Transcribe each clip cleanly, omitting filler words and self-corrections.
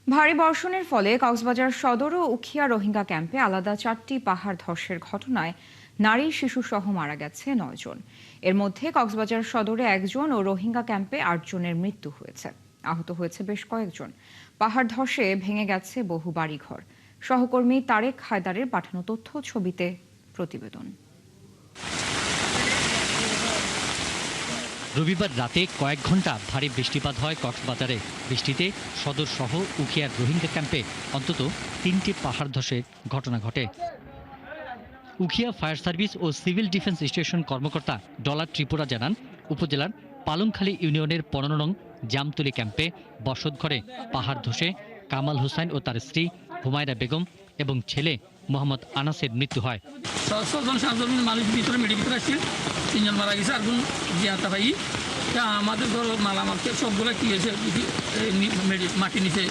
ভারী বর্ষণের ফলে কক্সবাজার সদর ও উখিয়া রোহিঙ্গা ক্যাম্পে আলাদা 4টি পাহাড় ধসের ঘটনায় নারী শিশু সহ মারা গেছে 9 জন। এর মধ্যে কক্সবাজার সদরে 1 জন ও রোহিঙ্গা ক্যাম্পে 8 জনের মৃত্যু হয়েছে। আহত হয়েছে বেশ কয়েকজন। পাহাড় ধসে ভেঙে গেছে বহু বাড়িঘর। সহকর্মী তারেক হায়দারের পাঠানো তথ্য ছবিতে প্রতিবেদন। রবিবার রাতে কয়েক ঘন্টা ভারী বৃষ্টিপাত হয় কক্সবাজারে। বৃষ্টিতে সদর সহ উখিয়ার রোহিঙ্গা ক্যাম্পে অন্তত 3টি পাহাড় ধসের ঘটনা ঘটে। উখিয়া ফায়ার সার্ভিস ও সিভিল ডিফেন্স স্টেশন কর্মকর্তা ডলার ত্রিপুরা জানান, উপজেলার পালংখালী ইউনিয়নের 15 নং জামতলী ক্যাম্পে বসতঘরে পাহাড় ধসে কামাল হোসেন ও তার স্ত্রী হুমায়রা বেগম এবং ছেলে মোহাম্মদ আনাসের মৃত্যু হয়। 6 জন মানুষ ভিতরে মেডিকেল আসছে, 3 জন মারা গেছে, আর কোন জিয়াতা ভাই আমাদের ঘর মালামালকে সবগুলো কি হয়েছে মাটি নিচে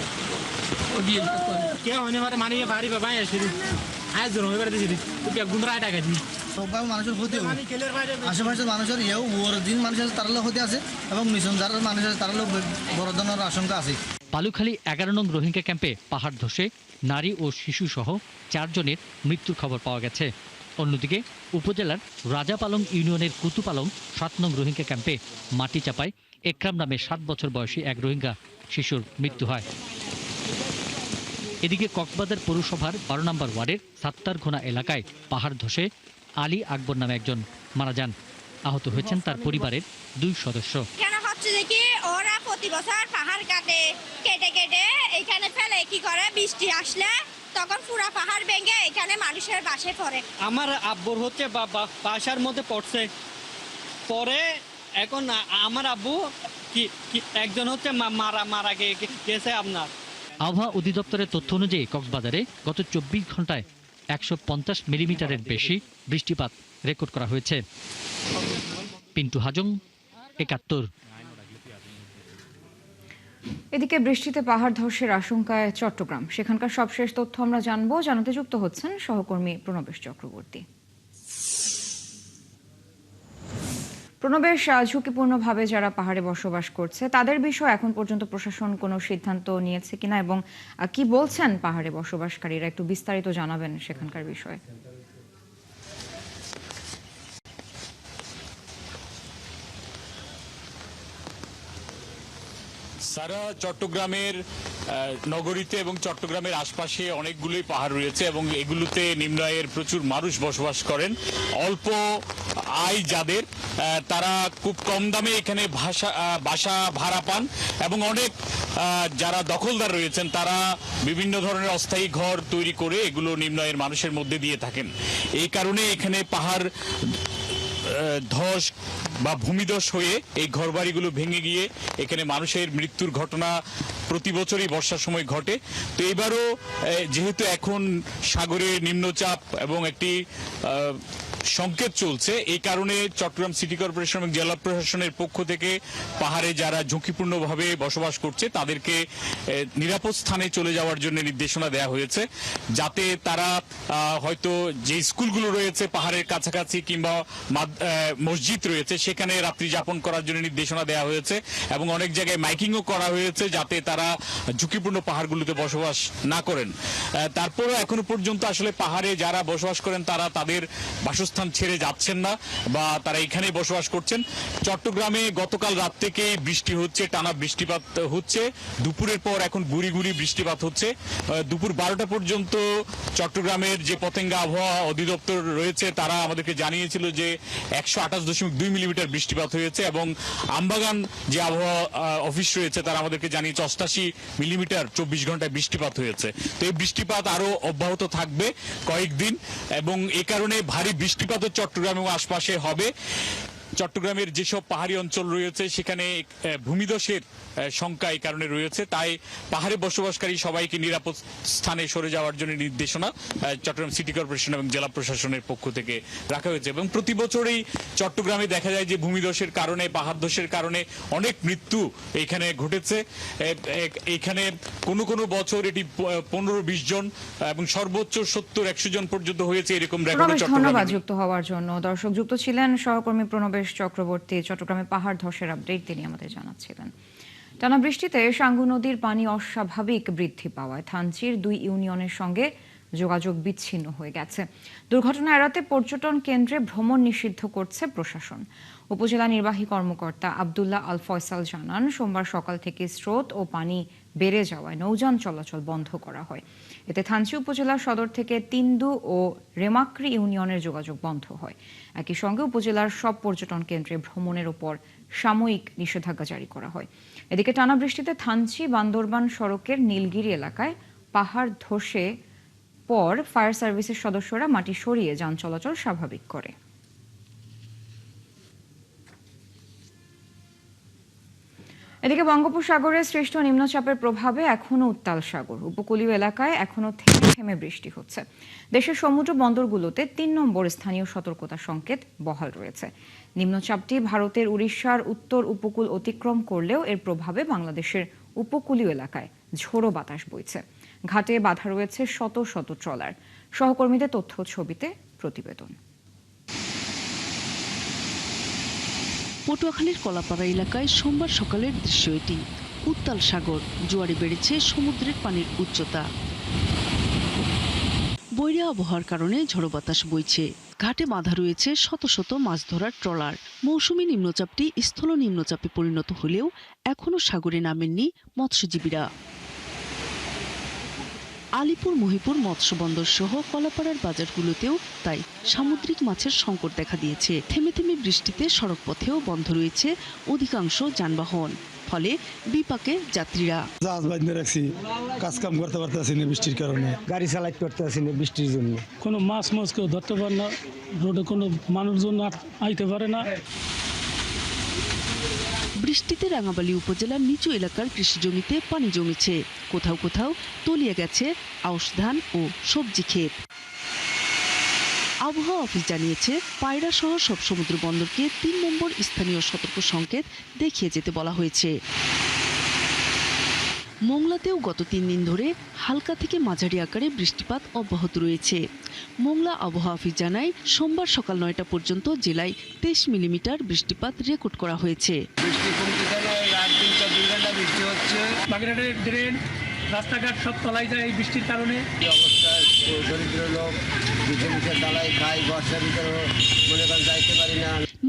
মানুষের ক্ষতি আশেপাশের মানুষের দিন মানুষের তারালো ক্ষতি আছে এবং মিশন যারা মানুষের তারালো বড় ধরনের আশঙ্কা আছে। বালুখালী 11 নং রোহিঙ্গা ক্যাম্পে পাহাড় ধসে নারী ও শিশু সহ 4 জনের মৃত্যুর খবর পাওয়া গেছে। অন্যদিকে উপজেলার রাজাপালং ইউনিয়নের কুতুপালং 7 নং রোহিঙ্গা ক্যাম্পে মাটি চাপায় একরাম নামে 7 বছর বয়সী এক রোহিঙ্গা শিশুর মৃত্যু হয়। এদিকে কক্সবাজার পৌরসভার 12 নম্বর ওয়ার্ডের সাত্তারঘোনা এলাকায় পাহাড় ধসে আলী আকবর নামে একজন মারা যান। আহত হয়েছেন তার পরিবারের 2 সদস্য। কেন হচ্ছে যে কি ওরা প্রতি বছর পাহাড় কেটে এখানে ফেলে, কি করে বৃষ্টি আসলে তখন পুরা পাহাড় ভেঙে এখানে মানুষের বাসে পড়ে। আমার আব্বুর হচ্ছে বাসার মধ্যে পড়ছে, পরে এখন আমার আব্বু কি একজন হচ্ছে মারা গেছে আপনার। আবহাওয়া অধিদপ্তরের তথ্য অনুযায়ী কক্সবাজারে গত 24 ঘন্টায় 150 মিলিমিটারের বেশি বৃষ্টিপাত রেকর্ড করা হয়েছে। পিন্টু হাজং, 71। এদিকে বৃষ্টিতে পাহাড় ধসের আশঙ্কায় চট্টগ্রাম, সেখানকার সবশেষ তথ্য আমরা জানবো। জানাতে যুক্ত হচ্ছেন সহকর্মী প্রণবেশ চক্রবর্তী। প্রণবেশ, ঝুঁকিপূর্ণভাবে যারা পাহাড়ে বসবাস করছে তাদের বিষয়ে এখন পর্যন্ত প্রশাসন কোনো সিদ্ধান্ত নিয়েছে কিনা এবং কি বলছেন পাহাড়ে বসবাসকারীরা, একটু বিস্তারিত জানাবেন সেখানকার বিষয়ে। সারা চট্টগ্রামের নগরীতে এবং চট্টগ্রামের আশপাশে অনেকগুলোই পাহাড় রয়েছে এবং এগুলোতে নিম্ন আয়ের প্রচুর মানুষ বসবাস করেন। অল্প আয় যাদের, তারা খুব কম দামে এখানে বাসা ভাড়া পান এবং অনেক যারা দখলদার রয়েছেন তারা বিভিন্ন ধরনের অস্থায়ী ঘর তৈরি করে এগুলো নিম্ন আয়ের মানুষের মধ্যে দিয়ে থাকেন। এই কারণে এখানে পাহাড় ধস বা ভূমিধস হয়ে এই ঘরবাড়িগুলো ভেঙে গিয়ে এখানে মানুষের মৃত্যুর ঘটনা প্রতি বছরই বর্ষার সময় ঘটে। তো এবারও যেহেতু এখন সাগরে নিম্নচাপ এবং একটি সংকেত চলছে, এই কারণে চট্টগ্রাম সিটি কর্পোরেশন এবং জেলা প্রশাসনের পক্ষ থেকে পাহাড়ে যারা ঝুঁকিপূর্ণভাবে বসবাস করছে তাদেরকে নিরাপদ স্থানে চলে যাওয়ার জন্য নির্দেশনা দেওয়া হয়েছে, যাতে তারা হয়তো যে স্কুলগুলো রয়েছে পাহাড়ের কাছাকাছি কিংবা মসজিদ রয়েছে সেখানে রাত্রি যাপন করার জন্য নির্দেশনা দেওয়া হয়েছে এবং অনেক জায়গায় মাইকিংও করা হয়েছে যাতে তারা ঝুঁকিপূর্ণ পাহাড়গুলোতে বসবাস না করেন। তারপরও এখনো পর্যন্ত আসলে পাহাড়ে যারা বসবাস করেন তারা তাদের বাসস্থান ছেড়ে যাচ্ছেন না বা তারা এখানেই বসবাস করছেন। চট্টগ্রামে গতকাল রাত থেকে বৃষ্টি হচ্ছে, টানা বৃষ্টিপাত হচ্ছে, দুপুরের পর এখন গুড়ি গুড়ি বৃষ্টিপাত হচ্ছে। দুপুর 12টা পর্যন্ত চট্টগ্রামের যে পতেঙ্গা আবহাওয়া অধিদপ্তর রয়েছে তারা আমাদেরকে জানিয়েছিল যে 128.2 মিলিমিটার বৃষ্টিপাত হয়েছে এবং আমবাগান যে আবহাওয়া অফিস রয়েছে তারা আমাদেরকে জানিয়েছে 88 মিলিমিটার 24 ঘন্টায় বৃষ্টিপাত হয়েছে। তো এই বৃষ্টিপাত আরো অব্যাহত থাকবে কয়েকদিন এবং এই কারণে ভারী বৃষ্টিপাত চট্টগ্রাম এবং আশপাশে হবে। চট্টগ্রামের যেসব পাহাড়ি অঞ্চল রয়েছে সেখানে ভূমিধসের শঙ্কা এই কারণে রয়েছে, তাই পাহাড়ে বসবাসকারী সবাইকে নিরাপদ স্থানে সরে যাওয়ার জন্য নির্দেশনা চট্টগ্রাম সিটি কর্পোরেশন এবং জেলা প্রশাসনের পক্ষ থেকে রাখা হয়েছে। এবং প্রতি বছরই চট্টগ্রামে দেখা যায় যে ভূমিধসের কারণে, পাহাড় ধসের কারণে অনেক মৃত্যু এখানে ঘটেছে। এখানে কোনো বছর এটি 15-20 জন এবং সর্বোচ্চ 70-100 জন পর্যন্ত হয়েছে এরকম রেকর্ড। ধন্যবাদ যুক্ত হওয়ার জন্য। দর্শক, যুক্ত ছিলেন সহকর্মী প্রণবেশ চক্রবর্তী। চট্টগ্রামে পাহাড় ধসের আপডেট তিনি আমাদের জানাচ্ছিলেন। টানা বৃষ্টিতে সাঙ্গু নদীর পানি অস্বাভাবিক বৃদ্ধি পাওয়ায় থানচির 2 ইউনিয়নের সঙ্গে যোগাযোগ বিচ্ছিন্ন হয়ে গেছে। দুর্ঘটনা এড়াতে পর্যটন কেন্দ্রে ভ্রমণ নিষিদ্ধ করছে প্রশাসন। উপজেলা নির্বাহী কর্মকর্তা আব্দুল্লাহ আল ফয়সাল জানান, সোমবার সকাল থেকে স্রোত ও পানি বেড়ে যাওয়ায় নৌযান চলাচল বন্ধ করা হয়। এতে থানচি উপজেলা সদর থেকে তিন্দু ও রেমাক্রি ইউনিয়নের যোগাযোগ বন্ধ হয়। একই সঙ্গে উপজেলার সব পর্যটন কেন্দ্রে ভ্রমণের উপর সাময়িক নিষেধাজ্ঞা জারি করা হয়। এদিকে টানা বৃষ্টিতে থানচি বান্দরবান সড়কের নীলগিরি এলাকায় পাহাড় ধসে পর ফায়ার সার্ভিসের সদস্যরা মাটি সরিয়ে যান চলাচল স্বাভাবিক করে। এদিকে বঙ্গোপসাগরে সৃষ্ট নিম্নচাপের প্রভাবে এখনো উত্তাল সাগর। উপকূলীয় এলাকায় এখনো থেমে থেমে বৃষ্টি হচ্ছে। দেশের সমুদ্র বন্দরগুলোতে 3 নম্বর স্থানীয় সতর্কতা সংকেত বহাল রয়েছে। নিম্নচাপটি ভারতের উড়িষ্যার উত্তর উপকূল অতিক্রম করলেও এর প্রভাবে বাংলাদেশের উপকূলীয় এলাকায় ঝোড়ো বাতাস বইছে। ঘাটে বাধা রয়েছে শত শত ট্রলার। সহকর্মীদের তথ্য ছবিতে প্রতিবেদন। পটুয়াখালীর কলাপাড়া এলাকায় সোমবার সকালের দৃশ্য এটি। উত্তাল সাগর, জোয়ারে বেড়েছে সমুদ্রের পানির উচ্চতা। বৈরী আবহাওয়ার কারণে ঝড়ো বাতাস বইছে। ঘাটে বাঁধা রয়েছে শত শত মাছ ধরার ট্রলার। মৌসুমী নিম্নচাপটি স্থল নিম্নচাপে পরিণত হলেও এখনও সাগরে নামেননি মৎস্যজীবীরা। আলিপুর মহিপুর মৎস্য বন্দর সহ কলাপাড়ার বাজারগুলোতেও তাই সামুদ্রিক মাছের সংকট দেখা দিয়েছে। থেমে থেমে বৃষ্টিতে সড়ক পথেও বন্ধ রয়েছে অধিকাংশ যানবাহন, ফলে বিপাকে যাত্রীরা। জাহাজ বাঁধতে রাখছি, কাজ কাম করতে পারতেছি না বৃষ্টির কারণে, গাড়ি চালাইতে পারতেছি না বৃষ্টির জন্য। কোনো মাছ কেউ ধরতে পারে না, রোডে কোনো মানুষজন আইতে পারে না। বৃষ্টিতে রাঙাবালী উপজেলার নিচু এলাকার কৃষি জমিতে পানি জমেছে। কোথাও কোথাও তলিয়ে গেছে আউশ ধান ও সবজি ক্ষেত। আবহাওয়া অফিস জানিয়েছে, পায়রা সহ সব সমুদ্র বন্দরকে 3 নম্বর স্থানীয় সতর্ক সংকেত দেখিয়ে যেতে বলা হয়েছে। মোংলাতেও গত 3 দিন ধরে হালকা থেকে মাঝারি আকারে বৃষ্টিপাত অব্যাহত রয়েছে। মোংলা আবহাওয়া অফিস জানায়, সোমবার সকাল 9টা পর্যন্ত জেলায় 23 মিলিমিটার বৃষ্টিপাত রেকর্ড করা হয়েছে। বাগেরহাটের ড্রেন, রাস্তাঘাট সব তলায় যায় এই বৃষ্টির কারণে।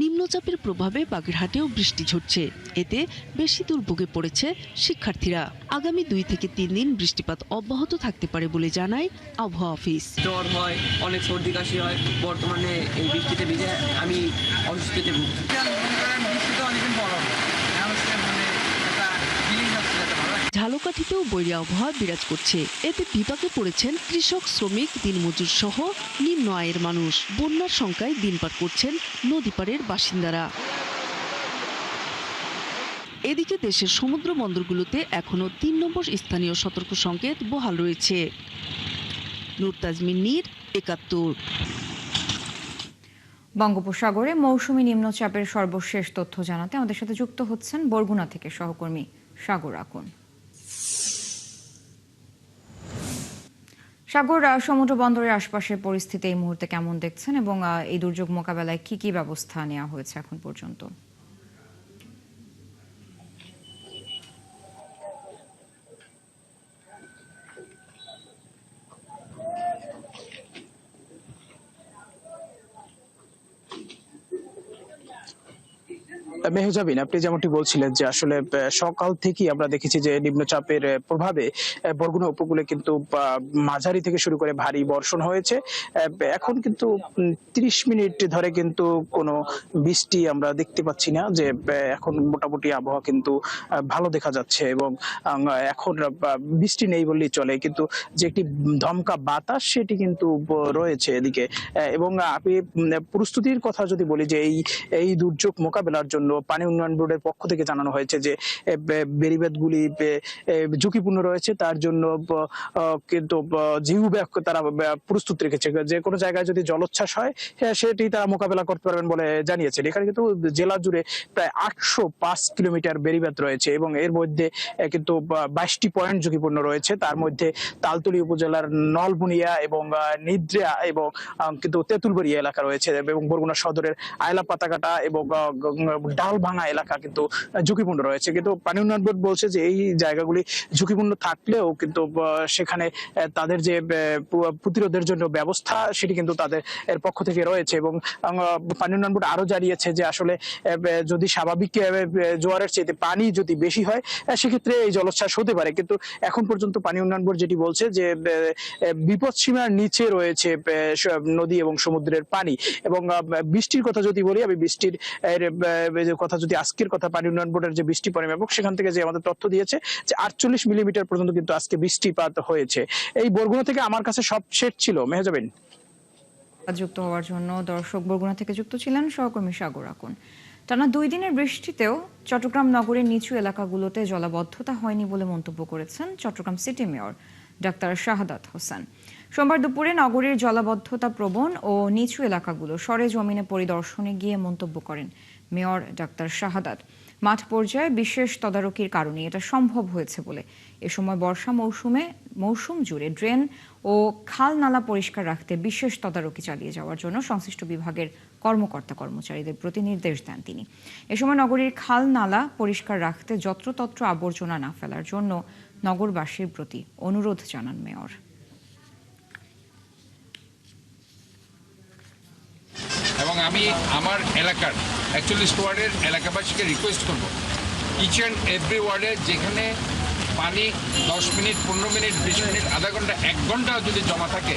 নিম্নচাপের প্রভাবে বাগেরহাটেও বৃষ্টি ঝরছে। এতে বেশি দুর্ভোগে পড়েছে শিক্ষার্থীরা। আগামী 2 থেকে 3 দিন বৃষ্টিপাত অব্যাহত থাকতে পারে বলে জানায় আবহাওয়া অফিস। জ্বর হয়, অনেক সর্দি কাশি হয়। বর্তমানে এই বৃষ্টিতে ভিজে আমি অসুস্থতে ভুগছি। ঝালকাঠিতেও বৈরী আবহাওয়া বিরাজ করছে। এতে বিপাকে পড়েছেন কৃষক, শ্রমিক, দিনমজুর সহ নিম্ন আয়ের মানুষ। বন্যার শঙ্কায় দিন পার করছেন নদীপাড়ের বাসিন্দারা। এদিকে দেশের সমুদ্র বন্দরগুলোতে এখনও 3 নম্বর স্থানীয় সতর্ক সংকেত বহাল রয়েছে। নূর তাজমিন নীর, 71। বঙ্গোপসাগরে মৌসুমী নিম্নচাপের সর্বশেষ তথ্য জানাতে আমাদের সাথে যুক্ত হচ্ছেন বরগুনা থেকে সহকর্মী সাগর আকুন। সাগর, সমুদ্র বন্দরের আশপাশের পরিস্থিতি এই মুহূর্তে কেমন দেখছেন এবং এই দুর্যোগ মোকাবেলায় কি কি ব্যবস্থা নেওয়া হয়েছে এখন পর্যন্ত? মেহজাবিন, আপনি যেমনটি বলছিলেন যে আসলে সকাল থেকেই আমরা দেখেছি যে নিম্নচাপের প্রভাবে বরগুনা উপকূলে কিন্তু মাঝারি থেকে শুরু করে ভারী বর্ষণ হয়েছে। এখন কিন্তু 30 মিনিট ধরে কিন্তু কোনো বৃষ্টি আমরা দেখতে পাচ্ছি না, যে এখন মোটামুটি আবহাওয়া কিন্তু ভালো দেখা যাচ্ছে এবং এখন বৃষ্টি নেই বললেই চলে, কিন্তু যে একটি ধমকা বাতাস সেটি কিন্তু রয়েছে এদিকে। এবং আমি প্রস্তুতির কথা যদি বলি, যে এই দুর্যোগ মোকাবেলার জন্য পানি উন্নয়ন বোর্ডের পক্ষ থেকে জানানো হয়েছে যে বেড়িবাঁধগুলি ঝুঁকিপূর্ণ রয়েছে, তার জন্য কিন্তু জিও ব্যাগ তারা প্রস্তুত রেখেছে। যে কোনো জায়গায় যদি জলোচ্ছ্বাস হয় সেটি তারা মোকাবেলা করতে পারবেন বলে জানিয়েছেন। এখানে কিন্তু জেলা জুড়ে প্রায় 805 কিলোমিটার বেড়িবাঁধ রয়েছে এবং এর মধ্যে কিন্তু 22টি পয়েন্ট ঝুঁকিপূর্ণ রয়েছে। তার মধ্যে তালতলী উপজেলার নলবুনিয়া এবং নিদ্রা এবং কিন্তু তেঁতুলবাড়িয়া এলাকা রয়েছে এবং বরগুনা সদরের আয়লা পাতাকাটা এবং ডাল ভাঙা এলাকা কিন্তু ঝুঁকিপূর্ণ রয়েছে। কিন্তু পানি উন্নয়ন বোর্ড বলছে যে এই জায়গাগুলি ঝুঁকিপূর্ণ থাকলেও কিন্তু সেখানে তাদের যে প্রতিরোধের জন্য ব্যবস্থা সেটি কিন্তু তাদের এর পক্ষ থেকে রয়েছে। এবং পানি উন্নয়ন বোর্ড আরো জানিয়েছে যে আসলে যদি স্বাভাবিক জোয়ারের চেয়ে পানি যদি বেশি হয় সেক্ষেত্রে এই জলোচ্ছ্বাস হতে পারে। কিন্তু এখন পর্যন্ত পানি উন্নয়ন বোর্ড যেটি বলছে যে বিপদসীমার নিচে রয়েছে নদী এবং সমুদ্রের পানি। এবং বৃষ্টির কথা যদি বলি, আমি বৃষ্টির কথা যদি আজকের কথা পানি উন্নয়ন বোর্ডের যে বৃষ্টি পরিমাপক সেখান থেকে যে আমাদের তথ্য দিয়েছে যে 48 মিলিমিটার পর্যন্ত কিন্তু আজকে বৃষ্টিপাত হয়েছে। এই বরগুনা থেকে আমার কাছে সব শেষ ছিল। মেহজাবিন যুক্ত হওয়ার জন্য দর্শক। বরগুনা থেকে যুক্ত ছিলেন সহকর্মী সাগর আকুন। টানা 2 দিনের বৃষ্টিতেও চট্টগ্রাম নগরের নিচু এলাকাগুলোতে জলাবদ্ধতা হয়নি বলে মন্তব্য করেছেন Chittagong city mayor doctor Shahadat Hossain. সোমবার দুপুরে নগরীর জলাবদ্ধতা প্রবণ ও নিচু এলাকাগুলো সরেজমিনে পরিদর্শনে গিয়ে মন্তব্য করেন মেয়র ডাক্তার শাহাদাত। মাঠ পর্যায়ে বিশেষ তদারকির কারণে এটা সম্ভব হয়েছে বলে এ সময় বর্ষা মৌসুম জুড়ে ড্রেন ও খাল নালা পরিষ্কার রাখতে বিশেষ তদারকি চালিয়ে যাওয়ার জন্য সংশ্লিষ্ট বিভাগের কর্মকর্তা কর্মচারীদের প্রতি নির্দেশ দেন তিনি। এ সময় নগরীর খাল নালা পরিষ্কার রাখতে যত্রতত্র আবর্জনা না ফেলার জন্য নগরবাসীর প্রতি অনুরোধ জানান মেয়র। এবং আমি আমার এলাকার 41 ওয়ার্ডের এলাকাবাসীকে রিকোয়েস্ট করব, ইচ অ্যান্ড এভরি ওয়ার্ডে যেখানে পানি 10 মিনিট, 15 মিনিট, 20 মিনিট, আধা ঘন্টা, 1 ঘন্টা যদি জমা থাকে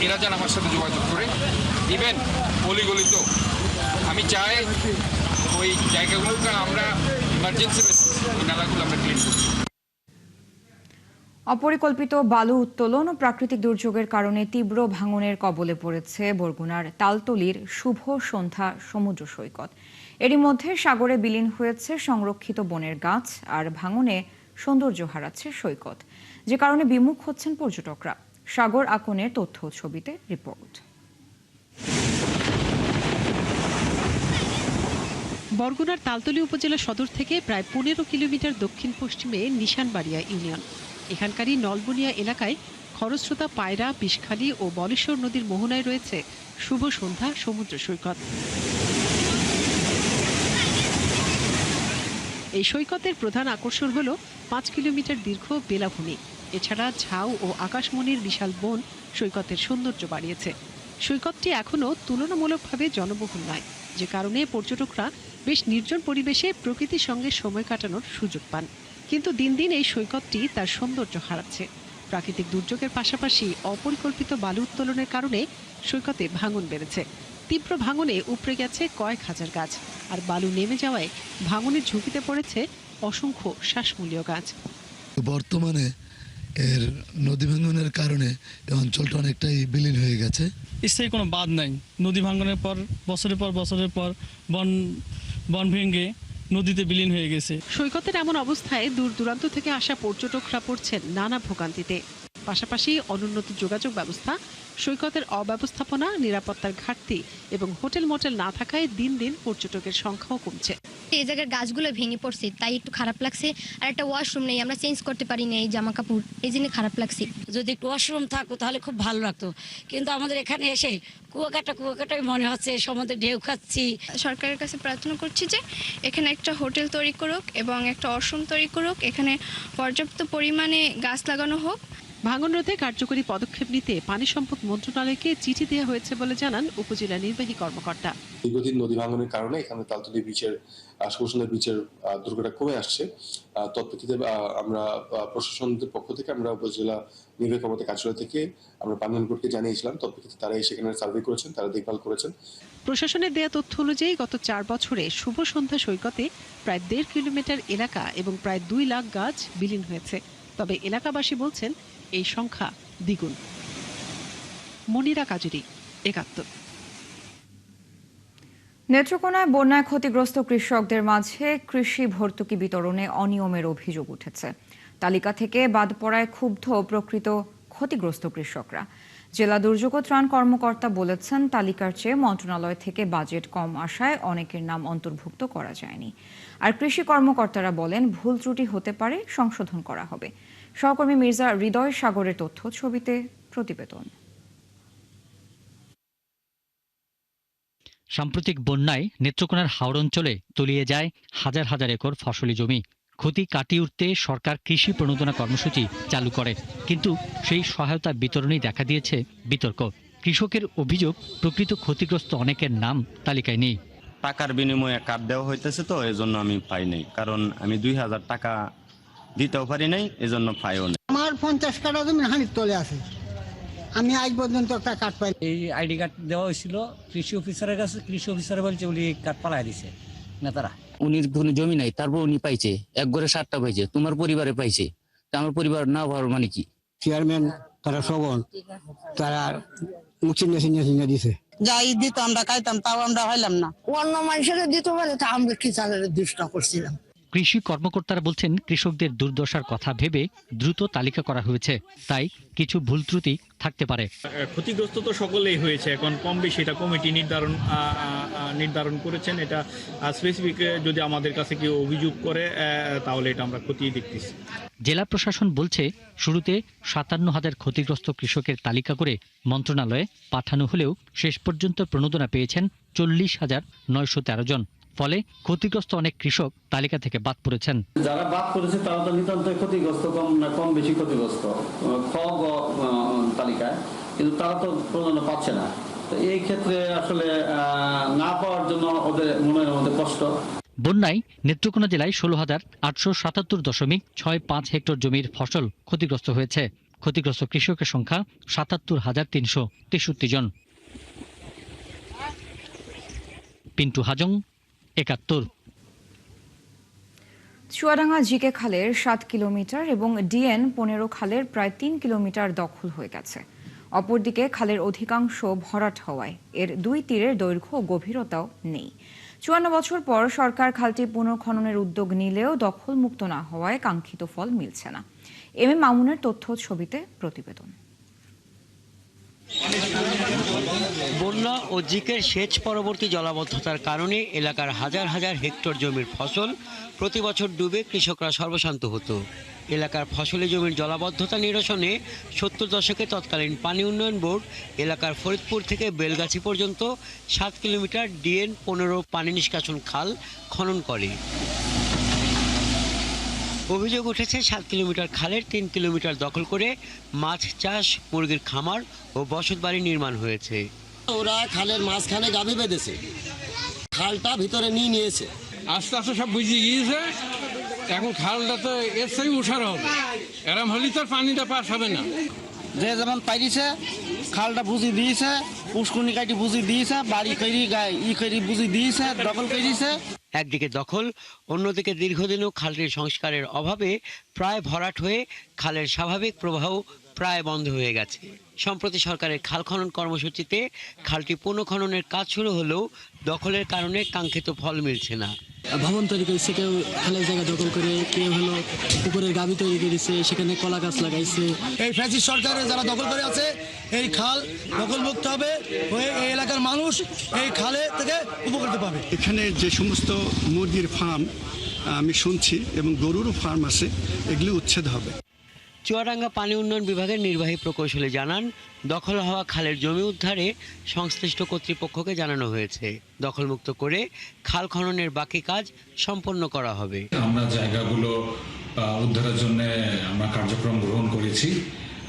এরা যেন আমার সাথে যোগাযোগ করে। ইভেন অলিগলিতেও আমি চাই ওই জায়গাগুলোকে আমরা ইমার্জেন্সি বেসিস ওই নালাগুলো আমরা ক্লিন করি। অপরিকল্পিত বালু উত্তোলন ও প্রাকৃতিক দুর্যোগের কারণে তীব্র ভাঙনের কবলে পড়েছে বরগুনার তালতলির শুভ সন্ধ্যা সমুদ্র সৈকত। এরই মধ্যে সাগরে বিলীন হয়েছে সংরক্ষিত বনের গাছ, আর ভাঙনে সৌন্দর্য হারাচ্ছে সৈকত, যে কারণে বিমুখ হচ্ছেন পর্যটকরা। সাগর আকুনের তথ্য ছবিতে রিপোর্ট। বরগুনার তালতলী উপজেলা সদর থেকে প্রায় 15 কিলোমিটার দক্ষিণ পশ্চিমে নিশানবাড়িয়া ইউনিয়ন। এখানকারই নলবনিয়া এলাকায় খরস্রোতা পায়রা, বিষখালী ও বলেশ্বর নদীর মোহনায় রয়েছে শুভ সন্ধ্যা সমুদ্র সৈকত। এই সৈকতের প্রধান আকর্ষণ হল 5 কিলোমিটার দীর্ঘ বেলাভূমি। এছাড়া ঝাউ ও আকাশমণির বিশাল বন সৈকতের সৌন্দর্য বাড়িয়েছে। সৈকতটি এখনও তুলনামূলকভাবে জনবহুল নয়, যে কারণে পর্যটকরা বেশ নির্জন পরিবেশে প্রকৃতির সঙ্গে সময় কাটানোর সুযোগ পান। কিন্তু দিন দিন এই সৈকতটি তার সৌন্দর্য হারাচ্ছে। প্রাকৃতিক দুর্যোগের পাশাপাশি অপরিকল্পিত বালু উত্তোলনের কারণে সৈকতে ভাঙন বেড়েছে। তীব্র ভাঙনে উপড়ে গেছে কয়েক হাজার গাছ, আর বালু নেমে যাওয়ায় ভাঙনের ঝুঁকিতে পড়েছে অসংখ্য শ্বাসমূলীয় গাছ। বর্তমানে এর নদী ভাঙনের কারণে এই অঞ্চলটা অনেকটাই বিলীন হয়ে গেছে। স্থায়ী কোনো বাদ নাই। নদী ভাঙনের পর বছরের পর বন ভেঙে নদীতে বিলীন হয়ে গেছে। সৈকতের এমন অবস্থায় দূর দূরান্ত থেকে আসা পর্যটকরা পড়ছেন নানা ভোগান্তিতে। পাশাপাশি অনুন্নত যোগাযোগ ব্যবস্থা, সৈকতের অব্যবস্থাপনা, নিরাপত্তার ঘাটতি এবং হোটেল মোটেল না থাকায় দিন দিন পর্যটকের সংখ্যাও কমছে। এই জায়গার গাছগুলো ভেঙে পড়ছে, তাই একটু খারাপ লাগছে। আর একটা ওয়াশরুম নেই, আমরা চেঞ্জ করতে পারি না এই জামা কাপড়, এই জন্য খারাপ লাগছে। যদি একটু ওয়াশরুম থাকতো তাহলে খুব ভালো লাগতো, কিন্তু আমাদের এখানে এসে কুয়াকাটাই মনে হচ্ছে, সমুদ্রে ঢেউ খাচ্ছি। সরকারের কাছে প্রার্থনা করছি যে এখানে একটা হোটেল তৈরি করুক এবং একটা ওয়াশরুম তৈরি করুক, এখানে পর্যাপ্ত পরিমাণে গাছ লাগানো হোক। ভাঙন রোধে কার্যকরী পদক্ষেপ নিতে পানি সম্পদ মন্ত্রণালয়কে চিঠি দেওয়া হয়েছে বলে জানান উপজেলা নির্বাহী কর্মকর্তা। দীর্ঘদিন নদী ভাঙনের কারণে এখানে তালতলী বিচের সুবসন্ধ্যা বিচের দুর্ঘটনা কমে আসছে। তৎপ্রেক্ষিতে আমরা প্রশাসনের পক্ষ থেকে আমরা উপজেলা নির্বাহী কর্মকর্তা কার্যালয় থেকে আমরা পানি উন্নয়ন বোর্ডকে জানিয়েছিলাম। তৎপ্রেক্ষিতে তারা সেখানে সার্ভে করেছেন, তারা দেখভাল করেছেন। প্রশাসনের দেয়া তথ্য অনুযায়ী গত 4 বছরে শুভ সন্ধ্যা সৈকতে প্রায় 1.5 কিলোমিটার এলাকা এবং প্রায় 2 লাখ গাছ বিলীন হয়েছে। তবে এলাকাবাসী বলছেন এই সংখ্যা দ্বিগুণ। মনিরা কাজুরি, 71। নেত্রকোনায় বন্যায় ক্ষতিগ্রস্ত কৃষকদের মাঝে কৃষি ভর্তুকি বিতরণে অনিয়মের অভিযোগ উঠেছে। তালিকা থেকে বাদ পড়ায় ক্ষুব্ধ প্রকৃত ক্ষতিগ্রস্ত কৃষকরা। জেলা দুর্যোগ ত্রাণ কর্মকর্তা বলেছেন, তালিকার চেয়ে মন্ত্রণালয় থেকে বাজেট কম আসায় অনেকের নাম অন্তর্ভুক্ত করা যায়নি। আর কৃষি কর্মকর্তারা বলেন, ভুল ত্রুটি হতে পারে, সংশোধন করা হবে। সহকর্মী মির্জা হৃদয় সাগরের তথ্য ছবিতে প্রতিবেদন। সাম্প্রতিক বন্যায় নেত্রকোনার হাওড় অঞ্চলে তলিয়ে যায় হাজার হাজার একর ফসলি জমি। ক্ষতি কাটিয়ে উঠতে সরকার কৃষি প্রণোদনা কর্মসূচি চালু করে, কিন্তু সেই সহায়তা বিতরণেই দেখা দিয়েছে বিতর্ক। কৃষকের অভিযোগ, প্রকৃত ক্ষতিগ্রস্ত অনেকের নাম তালিকায় নেই। টাকার বিনিময়ে কার্ড দেওয়া হইতেছে, তো এজন্য আমি পাই নাই, কারণ আমি 2000 টাকা দিতেও পারি নাই, এজন্য পাইও নাই। আমার 50 কাঠা জমি হানির তলে আছে, আমি আজ পর্যন্ত একটা কার্ড পাই। এই আইডি কার্ড দেওয়া হয়েছিল কৃষি অফিসারের কাছে, কৃষি অফিসার বলছে উনি কার্ড পালাই দিছে নেতারা। উনি কোনো জমি নাই, তারপর উনি পাইছে, এক ঘরে 7টা পাইছে, তোমার পরিবারে পাইছে, তা আমার পরিবার না পাওয়ার মানে কি? চেয়ারম্যান তারা সবল, তারা চিহ্ন দিছে। যাই দিত আমরা খাইতাম, তাও আমরা হইলাম না। অন্য মানুষের দিতে পারে, তা আমরা কি চালের দুষ্ট করছিলাম। কৃষি কর্মকর্তারা বলছেন, কৃষকদের দুর্দশার কথা ভেবে দ্রুত তালিকা করা হয়েছে, তাই কিছু ভুল ত্রুটি থাকতে পারে। ক্ষতিগ্রস্ত তো সকলেই হয়েছে, এখন কম বেশি এটা কমিটি নির্ধারণ করেছেন। এটা স্পেসিফিক যদি আমাদের কাছে কেউ অভিযোগ করে তাহলে এটা আমরা খতিয়ে দেখতেছি। জেলা প্রশাসন বলছে, শুরুতে 57,000 ক্ষতিগ্রস্ত কৃষকের তালিকা করে মন্ত্রণালয়ে পাঠানো হলেও শেষ পর্যন্ত প্রণোদনা পেয়েছেন 40,913 জন। ফলে ক্ষতিগ্রস্ত অনেক কৃষক তালিকা থেকে বাদ পড়েছেন। যারা বাদ পড়েছে তারা তো নিতান্ত ক্ষতিগ্রস্ত, কম বেশি ক্ষতিগ্রস্ত তালিকায়, কিন্তু তারা তো প্রণোদনা পাচ্ছে না। তো এই ক্ষেত্রে আসলে না পাওয়ার জন্য ওদের মনের মধ্যে কষ্ট। বন্যায় নেত্রকোনা জেলায় 16,877.65 হেক্টর জমির ফসল ক্ষতিগ্রস্ত হয়েছে। ক্ষতিগ্রস্ত কৃষকের সংখ্যা 77,363 জন। পিন্টু হাজং, 71। চুয়াডাঙ্গা জিকে খালের 7 কিলোমিটার এবং ডিএন 15 খালের প্রায় 3 কিলোমিটার দখল হয়ে গেছে। অপরদিকে খালের অধিকাংশ ভরাট হওয়ায় এর দুই তীরের দৈর্ঘ্য ও গভীরতাও নেই। 54 বছর পর সরকার খালটি পুনর্খননের উদ্যোগ নিলেও দখলমুক্ত না হওয়ায় কাঙ্ক্ষিত ফল মিলছে না। এম এ মামুনের তথ্য ছবিতে প্রতিবেদন। বন্যা ও জিকের সেচ পরবর্তী জলাবদ্ধতার কারণে এলাকার হাজার হাজার হেক্টর জমির ফসল প্রতি বছর ডুবে কৃষকরা সর্বশান্ত হতো। এলাকার ফসলি জমির জলাবদ্ধতা নিরসনে 70 দশকে তৎকালীন পানি উন্নয়ন বোর্ড এলাকার ফরিদপুর থেকে বেলগাছি পর্যন্ত 7 কিলোমিটার ডিএন 15 পানি নিষ্কাশন খাল খনন করে। অভিযোগ উঠেছে 7 কিলোমিটার খালের 3 কিলোমিটার দখল করে মাছ চাষ, মুরগির খামার ও বসতবাড়ি নির্মাণ হয়েছে। ওরা খালের মাঝখানে গাভী বেঁধেছে, খালটা ভিতরে নিয়েছে। আস্তে আস্তে সব বুঝে গিয়েছে, এখন খালটা তো এর সেই উঠার হবে, এরম হলে তো পানিটা পাস হবে না। যে যেমন পাইছে খালটা বুঝি দিয়েছে, পুষ্কুনি কাটি বুঝি দিয়েছে, বাড়ি করি বুঝি দিয়েছে, দখল করেছে। একদিকে দখল, অন্যদিকে দীর্ঘদিনও খালটির সংস্কারের অভাবে প্রায় ভরাট হয়ে খালের স্বাভাবিক প্রবাহ প্রায় বন্ধ হয়ে গেছে। সম্প্রতি সরকারের খাল খনন কর্মসূচিতে খালটি পুনঃখননের কাজ শুরু হলেও দখলের কারণে কাঙ্ক্ষিত ফল মিলছে না। ভবন তৈরি করেছে, কেউ খালের জায়গা দখল করে, কেউ হলো পুকুরের গাবি তৈরি করেছে, সেখানে কলা গাছ লাগাইছে। এই ফ্যাসিস্ট সরকারের যারা দখল করে আছে, এই খাল দখলমুক্ত হবে হয়ে এই এলাকার মানুষ এই খালে থেকে উপকৃত পাবে। এখানে যে সমস্ত মুরগির ফার্ম আমি শুনছি এবং গরুরও ফার্ম আছে, এগুলি উচ্ছেদ হবে। চুয়াডাঙ্গা পানি উন্নয়ন বিভাগের নির্বাহী প্রকৌশলী জানান, দখল হওয়া খালের জমি উদ্ধারে সংশ্লিষ্ট কর্তৃপক্ষকে জানানো হয়েছে। দখলমুক্ত করে খাল খননের বাকি কাজ সম্পন্ন করা হবে। আমরা জায়গাগুলো উদ্ধারের জন্য আমরা কার্যক্রম গ্রহণ করেছি।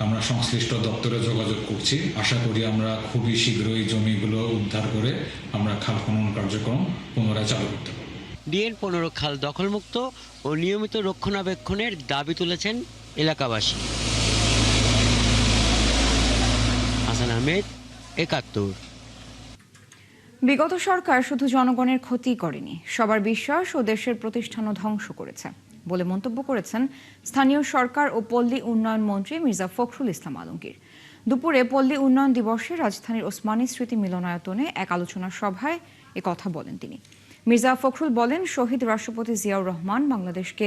আমরা সংশ্লিষ্ট দপ্তরে যোগাযোগ করছি। আশা করি আমরা খুবই শীঘ্রই জমিগুলো উদ্ধার করে আমরা খাল খনন কার্যক্রম পুনরায় চালু করতে পারব। ডিএন 15 খাল দখলমুক্ত ও নিয়মিত রক্ষণাবেক্ষণের দাবি তুলেছেন এলাকাবাসী। হাসান আহমেদ, 71। বিগত সরকার শুধু জনগণের ক্ষতি করেনি, সবার বিশ্বাস ও দেশের প্রতিষ্ঠানও ধ্বংস করেছে বলে মন্তব্য করেছেন স্থানীয় সরকার ও পল্লী উন্নয়ন মন্ত্রী মির্জা ফখরুল ইসলাম আলমগীর। দুপুরে পল্লী উন্নয়ন দিবসে রাজধানীর ওসমানী স্মৃতি মিলনায়তনে এক আলোচনা সভায় একথা বলেন তিনি। মির্জা ফখরুল বলেন, শহীদ রাষ্ট্রপতি জিয়াউর রহমান বাংলাদেশকে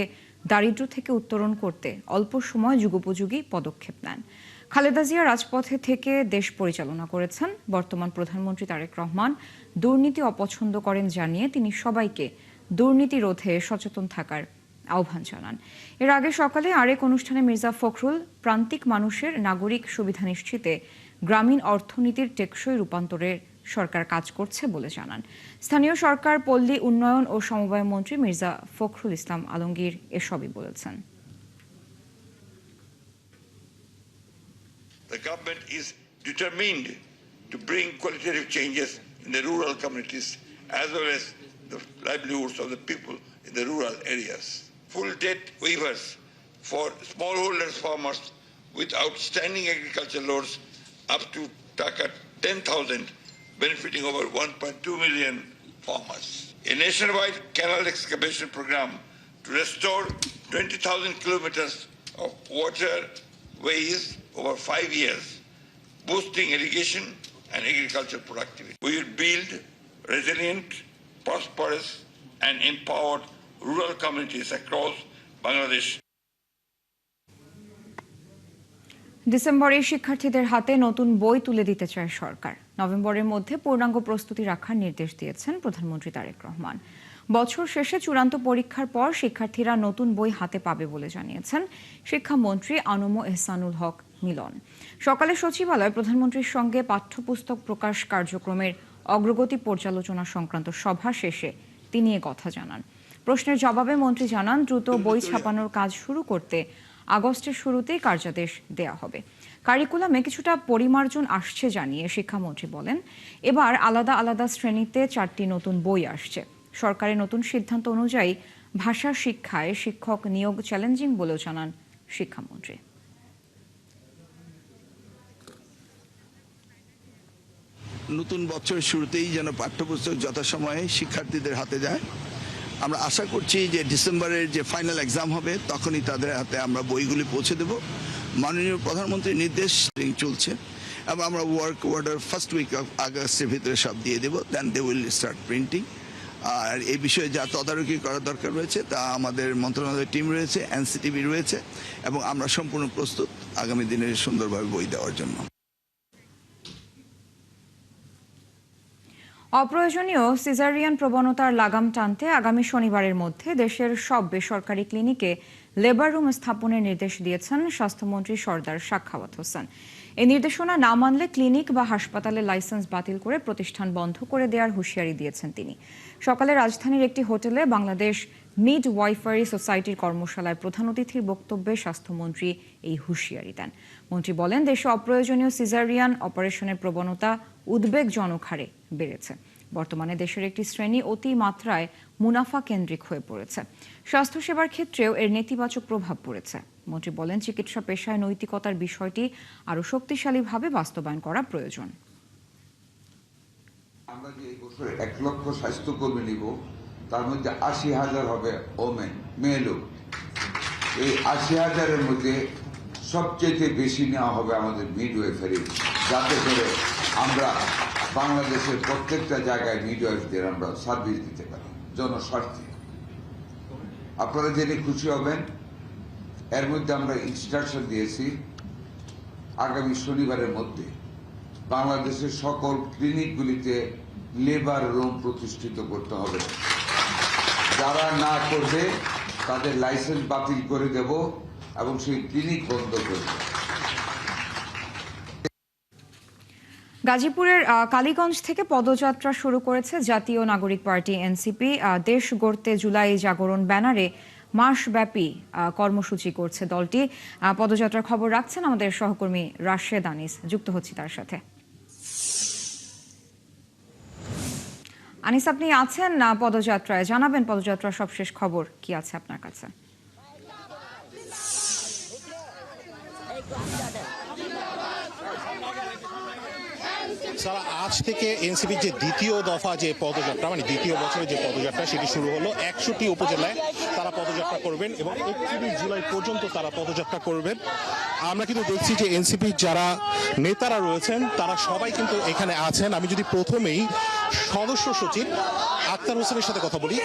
দারিদ্র্য থেকে উত্তরণ করতে অল্প সময় যুগোপযোগী পদক্ষেপ নেন। খালেদা জিয়া রাজপথে থেকে দেশ পরিচালনা করেছেন। বর্তমান প্রধানমন্ত্রী তারেক রহমান দুর্নীতি অপছন্দ করেন জানিয়ে তিনি সবাইকে দুর্নীতি রোধে সচেতন থাকার আহ্বান জানান। এর আগে সকালে আরেক অনুষ্ঠানে মির্জা ফখরুল প্রান্তিক মানুষের নাগরিক সুবিধা নিশ্চিতে গ্রামীণ অর্থনীতির টেকসই রূপান্তরের সরকার কাজ করছে বলে জানান। স্থানীয় সরকার, পল্লী উন্নয়ন ও সমবায় মন্ত্রী মির্জা ফখরুল ইসলাম আলমগীর এসবই বলেছেন। The government is determined to bring qualitative changes in the rural communities as well as the livelihoods of the people in the rural areas. Full debt waivers for smallholders farmers with outstanding agricultural loans up to Taka 10,000, benefiting over 1.2 million farmers. A nationwide canal excavation program to restore 20,000 kilometers of waterways over 5 years, boosting irrigation and agricultural productivity. We will build resilient, prosperous and empowered rural communities across Bangladesh. ডিসেম্বরে শিক্ষার্থীদের হাতে নতুন বই তুলে দিতে চায় সরকার। নভেম্বরের মধ্যে পূর্ণাঙ্গ প্রস্তুতি রাখার নির্দেশ দিয়েছেন প্রধানমন্ত্রী তারেক রহমান। বছর শেষে চূড়ান্ত পরীক্ষার পর শিক্ষার্থীরা নতুন বই হাতে পাবে বলে জানিয়েছেন শিক্ষামন্ত্রী আনম এহসানুল হক মিলন। সকালে সচিবালয়ে প্রধানমন্ত্রীর সঙ্গে পাঠ্যপুস্তক প্রকাশ কার্যক্রমের অগ্রগতি পর্যালোচনা সংক্রান্ত সভা শেষে তিনি এ কথা জানান। প্রশ্নের জবাবে মন্ত্রী জানান, দ্রুত বই ছাপানোর কাজ শুরু করতে আগস্টের শুরুতেই কার্যাদেশ দেয়া হবে। কারিকুলামে কিছুটা পরিমার্জন আসছে জানিয়ে শিক্ষামন্ত্রী বলেন, এবার আলাদা আলাদা শ্রেণীতে 4টি নতুন বই আসছে। সরকারের নতুন সিদ্ধান্ত অনুযায়ী ভাষা শিক্ষায় শিক্ষক নিয়োগ চ্যালেঞ্জিং বলেও জানান শিক্ষামন্ত্রী। নতুন বছরের শুরুতেই যেন পাঠ্যপুস্তক যথাসময়ে শিক্ষার্থীদের হাতে যায়। আমরা আশা করছি যে ডিসেম্বরের যে ফাইনাল এক্সাম হবে তখনই তাদের হাতে আমরা বইগুলি পৌঁছে দেব। মাননীয় প্রধানমন্ত্রীর নির্দেশ চলছে এবং আমরা work order first week of আগস্টের ভিতরে সব দিয়ে দেবো, then they will start printing. আর এই বিষয়ে যা তদারকি করার দরকার রয়েছে তা আমাদের মন্ত্রণালয়ের টিম রয়েছে, এনসিটিভি রয়েছে এবং আমরা সম্পূর্ণ প্রস্তুত আগামী দিনে সুন্দরভাবে বই দেওয়ার জন্য। অপ্রয়োজনীয় সিজারিয়ান প্রবণতার লাগাম টানতে আগামী শনিবারের মধ্যে দেশের সব বেসরকারি ক্লিনিকে লেবার রুম স্থাপনের নির্দেশ দিয়েছেন স্বাস্থ্যমন্ত্রী সরদার সাখাওয়াত হোসেন। এই নির্দেশনা না মানলে ক্লিনিক বা হাসপাতালের লাইসেন্স বাতিল করে প্রতিষ্ঠান বন্ধ করে দেওয়ার হুঁশিয়ারি দিয়েছেন তিনি। সকালে রাজধানীর একটি হোটেলে বাংলাদেশ মিড ওয়াইফারি সোসাইটির কর্মশালায় প্রধান অতিথির বক্তব্যে স্বাস্থ্যমন্ত্রী এই হুঁশিয়ারি দেন। মন্ত্রী বলেন, দেশে অপ্রয়োজনীয় সিজারিয়ান অপারেশনের প্রবণতা উদ্বেগজনক হারে বেড়েছে। বর্তমানে দেশের একটি শ্রেণী অতি মাত্রায় মুনাফা কেন্দ্রিক হয়ে পড়েছে। স্বাস্থ্যসেবার ক্ষেত্রেও এর নেতিবাচক প্রভাব পড়েছে। মন্ত্রী বলেন, চিকিৎসা পেশায় নৈতিকতার বিষয়টি আরো শক্তিশালীভাবে বাস্তবায়ন করা প্রয়োজন। আমরা যে এই বছর 1 লক্ষ স্বাস্থ্যকর্মী নিব, তার মধ্যে 80,000 হবে ওমেন, মেয়ে লোক। এই 80,000-এর মধ্যে সবচেয়ে বেশি নেওয়া হবে আমাদের মিডওয়াইফারি, যাতে করে আমরা বাংলাদেশের প্রত্যেকটা জায়গায় মিডওয়াইফদের আমরা সার্ভিস দিতে পারি জনস্বার্থে। আপনারা জেনে খুশি হবেন, এর মধ্যে আমরা ইনস্ট্রাকশন দিয়েছি আগামী শনিবারের মধ্যে বাংলাদেশের সকল ক্লিনিকগুলিতে লেবার রুম প্রতিষ্ঠিত করতে হবে। যারা না করবে তাদের লাইসেন্স বাতিল করে দেব এবং সেই ক্লিনিক বন্ধ করে দেব। গাজীপুরের কালীগঞ্জ থেকে পদযাত্রা শুরু করেছে জাতীয় নাগরিক পার্টি এনসিপি। দেশ গড়তে জুলাই জাগরণ ব্যানারে মাসব্যাপী কর্মসূচি করছে দলটি। পদযাত্রার খবর রাখছেন আমাদের সহকর্মী রাশেদ আনিস, যুক্ত হচ্ছি তার সাথে। আনিস, আপনি আছেন না পদযাত্রায়? জানাবেন পদযাত্রার সবশেষ খবর কি আছে আপনার কাছে? সারা আজ থেকে এনসিপির যে দ্বিতীয় দফা যে পদযাত্রা, মানে দ্বিতীয় বছরের যে পদযাত্রা, সেটি শুরু হলো। 100টি উপজেলায় তারা পদযাত্রা করবেন এবং 31 জুলাই পর্যন্ত তারা পদযাত্রা করবেন। আমরা কিন্তু দেখছি যে এনসিপির যারা নেতারা রয়েছেন তারা সবাই কিন্তু এখানে আছেন। আমি যদি প্রথমেই সদস্য সচিব আক্তার হোসেনের সাথে কথা বলি,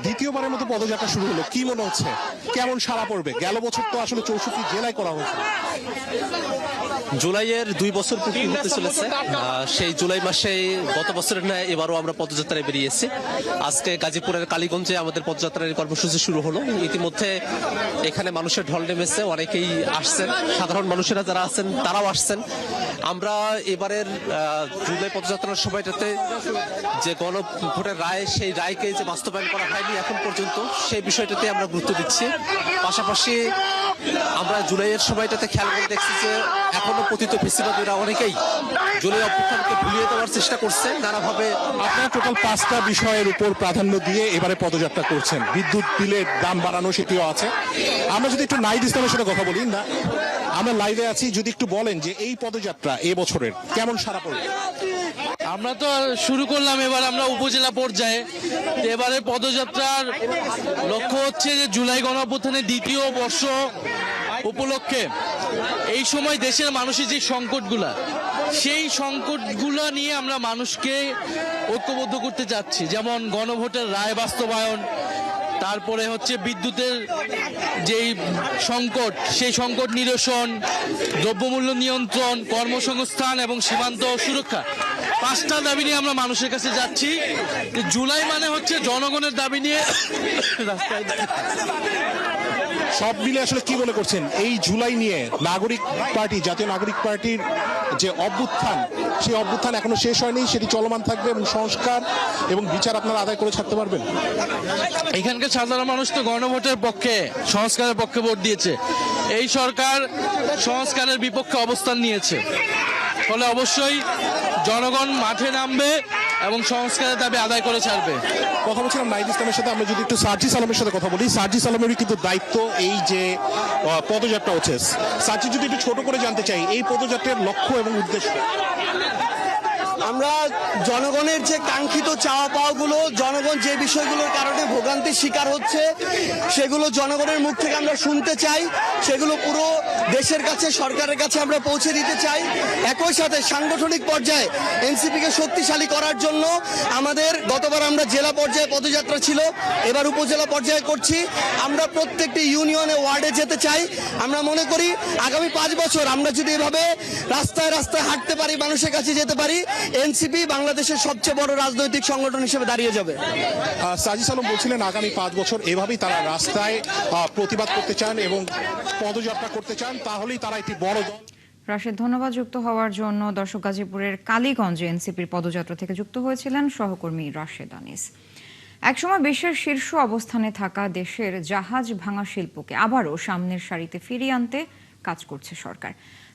দ্বিতীয়বারের মতো পদযাত্রা শুরু হলো, কি মনে হচ্ছে, কেমন সাড়া পড়বে? গেল বছর তো আসলে 64 জেলায় করা হয়েছে। জুলাইয়ের 2 বছর পূর্তি হতে চলেছে। সেই জুলাই মাসে গত বছরের ন্যায় এবারও আমরা পদযাত্রায় বেরিয়েছি। আজকে গাজীপুরের কালীগঞ্জে আমাদের পদযাত্রার কর্মসূচি শুরু হলো। ইতিমধ্যে এখানে মানুষের ঢল নেমেছে, অনেকেই আসছেন, সাধারণ মানুষেরা যারা আছেন তারাও আসছেন। আমরা এবারের জুলাই পদযাত্রার সময়টাতে যে গণভোটের রায়, সেই রায়কে যে বাস্তবায়ন করা হয়নি এখন পর্যন্ত, সেই বিষয়টাতে আমরা গুরুত্ব দিচ্ছি। পাশাপাশি আমরা জুলাইয়ের সময়টাতে খেয়াল করে দেখছি যে এখনো পতিত ফেসিবাদীরা অনেকেই জুলাই অভ্যুত্থানকে ভুলিয়ে দেওয়ার চেষ্টা করছে নানাভাবে। আপনারা টোটাল 5টা বিষয়ের উপর প্রাধান্য দিয়ে এবারে পদযাত্রা করছেন। বিদ্যুৎ বিলের দাম বাড়ানো সেটিও আছে। আমরা যদি একটু নাইদ ইসলামের সাথে কথা বলি, না আমরা লাইভে আছি, যদি একটু বলেন যে এই পদযাত্রা এবছরের কেমন সাড়া পড়বে? আমরা তো শুরু করলাম এবার আমরা উপজেলা পর্যায়ে। এবারে পদযাত্রার লক্ষ্য হচ্ছে যে জুলাই গণঅভ্যুত্থানের 2য় বর্ষ উপলক্ষে এই সময় দেশের মানুষের যে সংকটগুলা, সেই সংকটগুলো নিয়ে আমরা মানুষকে ঐক্যবদ্ধ করতে চাচ্ছি। যেমন গণভোটের রায় বাস্তবায়ন, তারপরে হচ্ছে বিদ্যুতের যেই সংকট, সেই সংকট নিরসন, দ্রব্যমূল্য নিয়ন্ত্রণ, কর্মসংস্থান এবং সীমান্ত সুরক্ষা। 5টা দাবি নিয়ে আমরা মানুষের কাছে যাচ্ছি। জুলাই মানে হচ্ছে জনগণের দাবি নিয়ে রাস্তায়। সব মিলে আসলে কি মনে করছেন এই জুলাই নিয়ে নাগরিক পার্টি, জাতীয় নাগরিক পার্টির যে অভ্যুত্থান, সেই অভ্যুত্থান এখনো শেষ হয়নি, সেটি চলমান থাকবে এবং সংস্কার এবং বিচার আপনারা আদায় করে ছাড়তে পারবেন? এখানকার সাধারণ মানুষ তো গণভোটের পক্ষে, সংস্কারের পক্ষে ভোট দিয়েছে। এই সরকার সংস্কারের বিপক্ষে অবস্থান নিয়েছে, ফলে অবশ্যই জনগণ মাঠে নামবে এবং সংস্কারের দাবি আদায় করে ছাড়বে। কথা বলছিলাম নাইদ ইসলামের সাথে। আমরা যদি একটু সার্জিস আলমের সাথে কথা বলি, সার্জিস আলমেরই কিন্তু দায়িত্ব এই যে পদযাত্রা হচ্ছে। সার্জিস, যদি একটু ছোট করে জানতে চাই এই পদযাত্রার লক্ষ্য এবং উদ্দেশ্য। আমরা জনগণের যে কাঙ্ক্ষিত চাওয়া পাওয়াগুলো, জনগণ যে বিষয়গুলোর কারণে ভোগান্তির শিকার হচ্ছে, সেগুলো জনগণের মুখ থেকে আমরা শুনতে চাই, সেগুলো পুরো দেশের কাছে, সরকারের কাছে আমরা পৌঁছে দিতে চাই। একই সাথে সাংগঠনিক পর্যায়ে এনসিপিকে শক্তিশালী করার জন্য আমাদের গতবার আমরা জেলা পর্যায়ে পদযাত্রা ছিল, এবার উপজেলা পর্যায়ে করছি। আমরা প্রত্যেকটি ইউনিয়নে, ওয়ার্ডে যেতে চাই। আমরা মনে করি আগামী 5 বছর আমরা যদি এভাবে রাস্তায় রাস্তায় হাঁটতে পারি, মানুষের কাছে যেতে পারি, এনসিপি বাংলাদেশের সবচেয়ে বড় রাজনৈতিক সংগঠন হিসেবে দাঁড়িয়ে যাবে। সাজিস আলম বলছিলেন আগামী 5 বছর এভাবেই তারা রাস্তায় প্রতিবাদ করতে চান এবং পদযাত্রা করতে চান, তাহলেই তারা একটি বড় দল। রাশেদ, ধন্যবাদ যুক্ত হওয়ার জন্য। দর্শক, গাজীপুরের কালীগঞ্জে এনসিপির পদযাত্রা থেকে যুক্ত হয়েছিলেন সহকর্মী রাশেদ আনিস। একসময় বিশ্বের শীর্ষ অবস্থানে থাকা দেশের জাহাজ ভাঙা শিল্পকে আবারও সামনের সারিতে ফিরিয়ে আনতে কাজ করছে সরকার।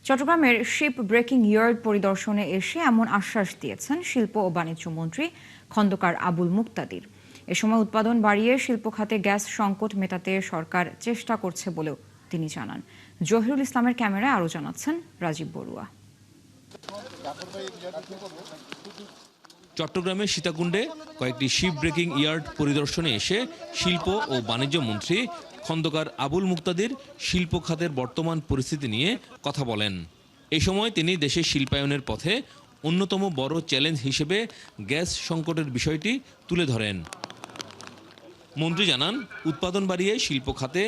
চট্টগ্রামের শিপ ব্রেকিং ইয়ার্ড পরিদর্শনে এসে এমন আশ্বাস দিয়েছেন শিল্প ও বাণিজ্য মন্ত্রী খন্দকার আবুল মুক্তাদির। এ সময় উৎপাদন বাড়িয়ে শিল্প খাতে গ্যাস সংকট মেটাতে সরকার চেষ্টা করছে বলেও তিনি জানান। জহিরুল ইসলামের ক্যামেরায় আরও জানাচ্ছেন রাজীব বড়ুয়া। চট্টগ্রামের সীতাকুণ্ডে কয়েকটি শিপ ব্রেকিং ইয়ার্ড পরিদর্শনে এসে শিল্প ও বাণিজ্য মন্ত্রী খন্দকার আবুল মুক্তাদির শিল্প খাতের বর্তমান পরিস্থিতি নিয়ে কথা বলেন। এই সময় তিনি দেশের শিল্পায়নের পথে অন্যতম বড় চ্যালেঞ্জ হিসেবে গ্যাস সংকটের বিষয়টি তুলে ধরেন। মন্ত্রী জানান, উৎপাদন বাড়িয়ে শিল্প খাতে